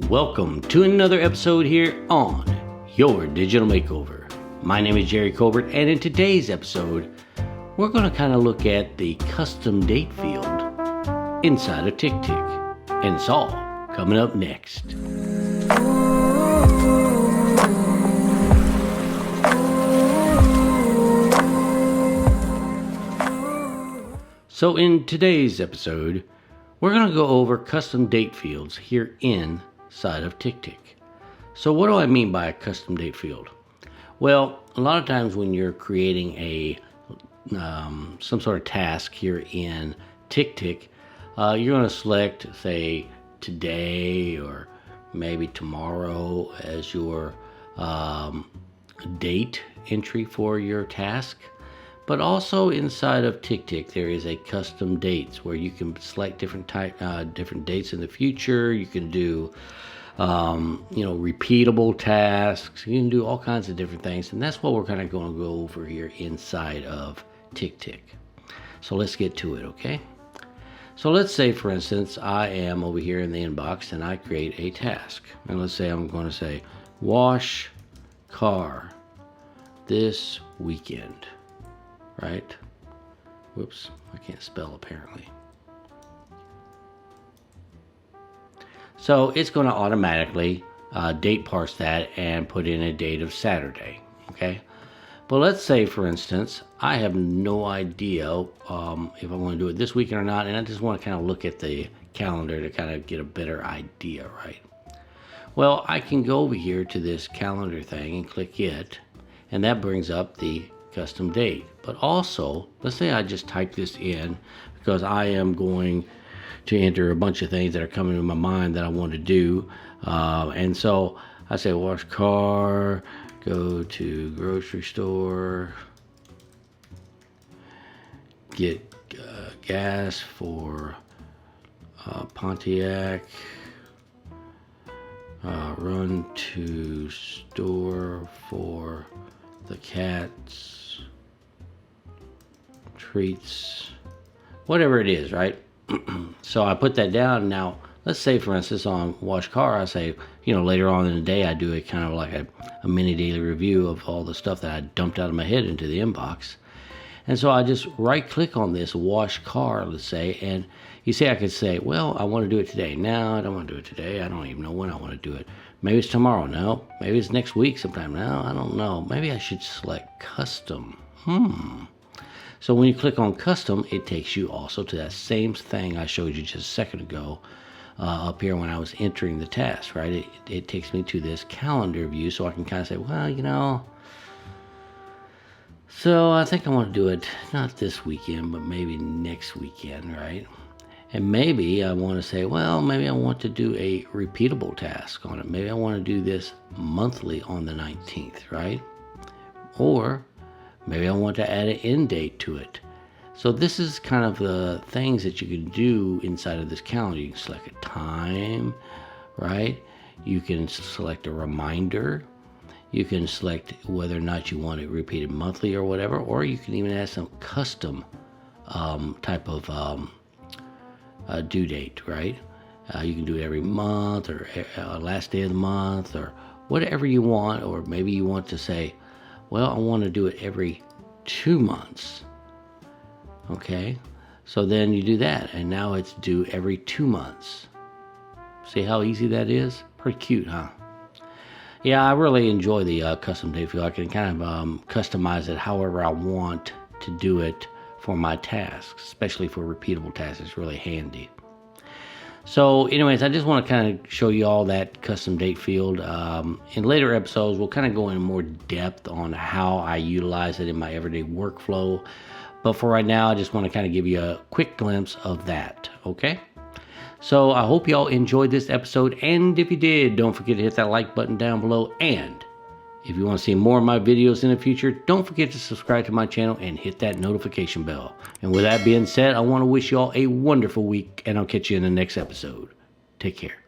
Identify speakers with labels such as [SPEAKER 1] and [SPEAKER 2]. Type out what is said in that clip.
[SPEAKER 1] Welcome to another episode here on Your Digital Makeover. My name is Jerry Colbert, and in today's episode, we're going to kind of look at the custom date field inside of TickTick. And it's all coming up next. So in today's episode, we're going to go over custom date fields here inside of TickTick. So what do I mean by a custom date field? Well, a lot of times when you're creating a some sort of task here in TickTick, you're going to select, say, today or maybe tomorrow as your date entry for your task. But also inside of TickTick, there is a custom dates where you can select different dates in the future. You can do, repeatable tasks. You can do all kinds of different things, and that's what we're kind of going to go over here inside of TickTick. So let's get to it, okay? So let's say, for instance, I am over here in the inbox and I create a task, and let's say I'm going to say wash car this weekend. Right? Whoops, I can't spell apparently. So it's going to automatically date parse that and put in a date of Saturday. Okay? But let's say, for instance, I have no idea if I want to do it this weekend or not, and I just want to kind of look at the calendar to kind of get a better idea, right? Well, I can go over here to this calendar thing and click it, and that brings up the custom date. But also, let's say I just type this in because I am going to enter a bunch of things that are coming to my mind that I want to do. And so I say wash car, go to grocery store, get gas for Pontiac, run to store for the cats, treats, whatever it is, right? So I put that down. Now let's say, for instance, on wash car, I say, later on in the day I do a kind of like a mini daily review of all the stuff that I dumped out of my head into the inbox. And so I just right click on this wash car, let's say, and you see I could say, well, I want to do it today. No, I don't want to do it today. I don't even know when I want to do it. Maybe it's tomorrow. No. Maybe it's next week sometime. No, I don't know. Maybe I should select custom. So when you click on custom, it takes you also to that same thing I showed you just a second ago up here when I was entering the task, right? It takes me to this calendar view so I can kind of say, well, so I think I want to do it not this weekend, but maybe next weekend, right? And maybe I want to say, well, maybe I want to do a repeatable task on it. Maybe I want to do this monthly on the 19th, right? Or maybe I want to add an end date to it. So this is kind of the things that you can do inside of this calendar. You can select a time, right? You can select a reminder. You can select whether or not you want it repeated monthly or whatever, or you can even add some custom type of due date, right? You can do it every month or last day of the month or whatever you want, or maybe you want to say, well, I want to do it every 2 months. Okay, so then you do that, and now it's due every 2 months. See how easy that is? Pretty cute, huh? Yeah, I really enjoy the custom date field. I can kind of customize it however I want to do it for my tasks, especially for repeatable tasks. It's really handy. So anyways, I just want to kind of show you all that custom date field. In later episodes, we'll kind of go into more depth on how I utilize it in my everyday workflow. But for right now, I just want to kind of give you a quick glimpse of that, okay? So I hope y'all enjoyed this episode, and if you did, don't forget to hit that like button down below, and if you want to see more of my videos in the future, don't forget to subscribe to my channel and hit that notification bell. And with that being said, I want to wish you all a wonderful week, and I'll catch you in the next episode. Take care.